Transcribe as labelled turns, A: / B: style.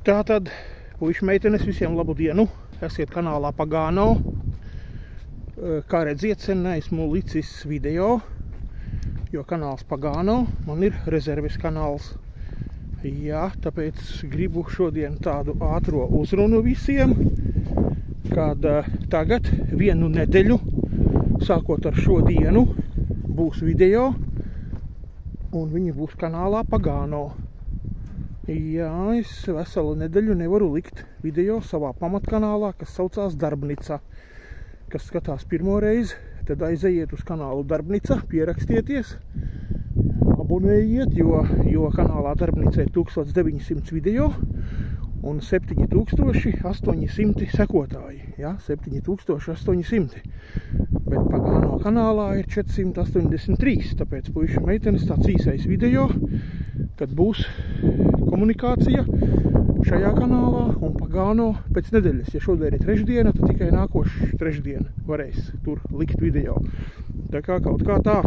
A: Tātad, puiši meitenes, visiem labu dienu. Esiet kanālā Pagano. Kā redziet, sen neesmu licis video, jo kanāls Pagano man ir rezerves kanāls. Jā, tāpēc gribu šodien tādu ātro uzrunu visiem, kad tagad vienu nedēļu, sākot ar šo dienu, būs video, un viņi būs kanālā Pagano. Jā, es veselu nedēļu nevaru likt video savā pamatkanālā, kas saucās Darbnica. Kas skatās pirmo reizi, tad aizejiet uz kanālu Darbnica, pierakstieties, abonējiet, jo kanālā Darbnica ir 1900 video un 7800 sekotāji. Jā, 7800. Bet Pagano kanālā ir 483, tāpēc puiši meitenes tāds īsais video, kad būs komunikācija šajā kanālā un Pagano pēc nedēļas. Ja šodien ir trešdiena, tad tikai nākošu trešdienu varēs tur likt video. Tā kā kaut kā tā.